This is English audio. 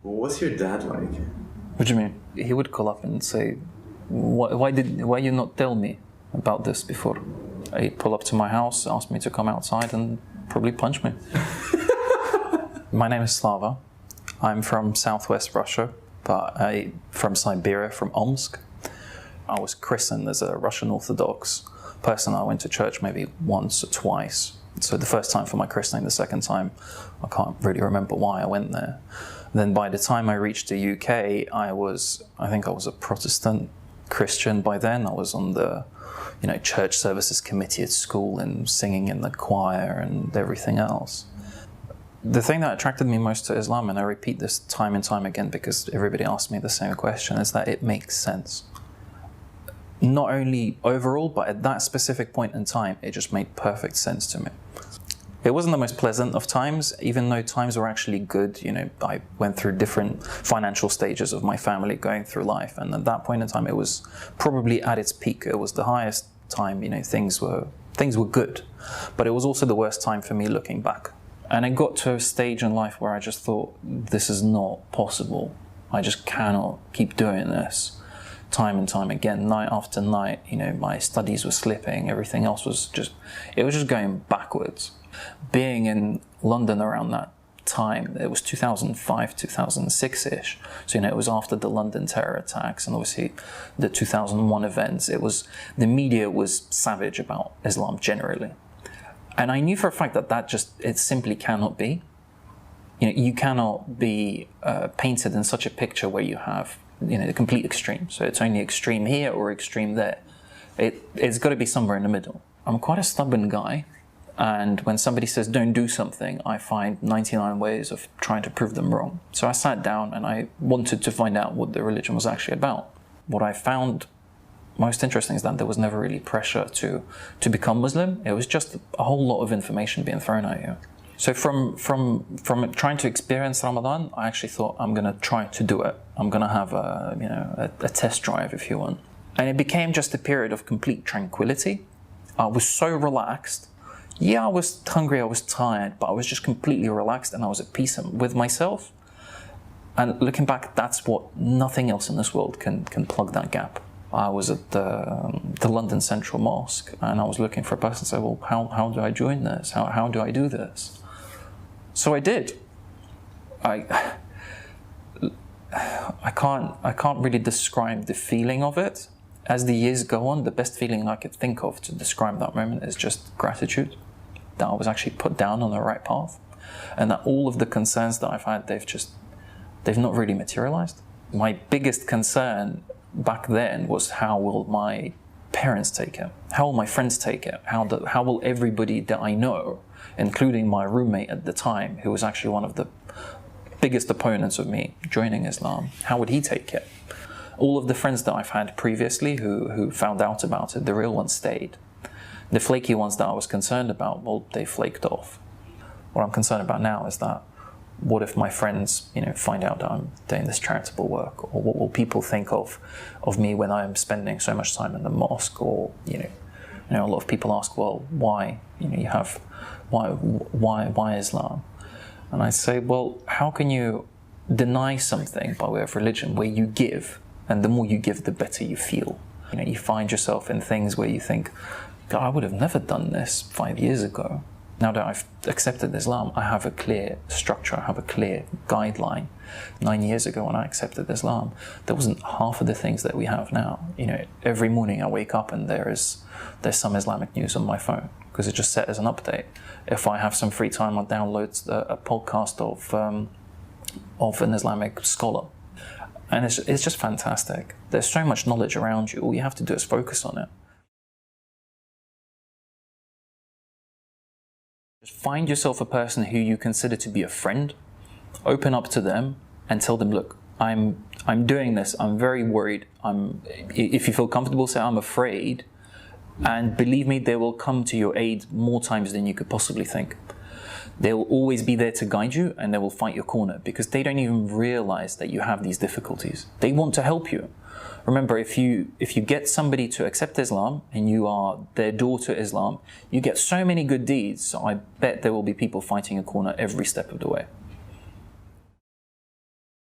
What's your dad like? What do you mean? He would call up and say, why you not tell me about this before? He'd pull up to my house, ask me to come outside and probably punch me. My name is Slava. I'm from southwest Russia, but from Siberia, from Omsk. I was christened as a Russian Orthodox person. I went to church maybe once or twice. So the first time for my christening, the second time, I can't really remember why I went there. Then by the time I reached the UK, I think I was a Protestant Christian by then. I was on the, church services committee at school and singing in the choir and everything else. The thing that attracted me most to Islam, and I repeat this time and time again because everybody asks me the same question, is that it makes sense. Not only overall, but at that specific point in time, it just made perfect sense to me. It wasn't the most pleasant of times, even though times were actually good. I went through different financial stages of my family going through life, and at that point in time, it was probably at its peak. It was the highest time, things were good, but it was also the worst time for me looking back. And I got to a stage in life where I just thought, this is not possible. I just cannot keep doing this time and time again, night after night. My studies were slipping, everything else was just going backwards. Being in London around that time, it was 2005, 2006-ish. So, it was after the London terror attacks and obviously the 2001 events. The media was savage about Islam generally. And I knew for a fact that it simply cannot be. You cannot be painted in such a picture where you have, the complete extreme. So it's only extreme here or extreme there. It's got to be somewhere in the middle. I'm quite a stubborn guy. And when somebody says don't do something, I find 99 ways of trying to prove them wrong. So I sat down and I wanted to find out what the religion was actually about. What I found most interesting is that there was never really pressure to become Muslim. It was just a whole lot of information being thrown at you. So from trying to experience Ramadan, I actually thought I'm going to try to do it. I'm going to have a test drive, if you want. And it became just a period of complete tranquility. I was so relaxed. Yeah, I was hungry, I was tired, but I was just completely relaxed and I was at peace with myself. And looking back, that's what nothing else in this world can plug that gap. I was at the London Central Mosque and I was looking for a person to say, well, how do I join this? How do I do this? So I did. I can't really describe the feeling of it. As the years go on, the best feeling I could think of to describe that moment is just gratitude. That I was actually put down on the right path, and that all of the concerns that I've had, they've not really materialized. My biggest concern back then was, how will my parents take it? How will my friends take it? How will everybody that I know, including my roommate at the time, who was actually one of the biggest opponents of me joining Islam, how would he take it? All of the friends that I've had previously who found out about it, the real ones stayed. The flaky ones that I was concerned about, well, they flaked off. What I'm concerned about now is that, what if my friends, find out that I'm doing this charitable work? Or what will people think of me when I'm spending so much time in the mosque? Or, a lot of people ask, well, why? Why Islam? And I say, well, how can you deny something by way of religion where you give? And the more you give, the better you feel. You find yourself in things where you think, God, I would have never done this 5 years ago. Now that I've accepted Islam, I have a clear structure, I have a clear guideline. 9 years ago when I accepted Islam, there wasn't half of the things that we have now. Every morning I wake up and there's some Islamic news on my phone, because it's just set as an update. If I have some free time, I'll download a podcast of an Islamic scholar. And it's just fantastic. There's so much knowledge around you. All you have to do is focus on it. Just find yourself a person who you consider to be a friend. Open up to them and tell them, look, I'm doing this. I'm very worried. If you feel comfortable, say I'm afraid. And believe me, they will come to your aid more times than you could possibly think. They will always be there to guide you, and they will fight your corner, because they don't even realize that you have these difficulties. They want to help you. Remember, if you get somebody to accept Islam and you are their door to Islam, you get so many good deeds. So I bet there will be people fighting your corner every step of the way.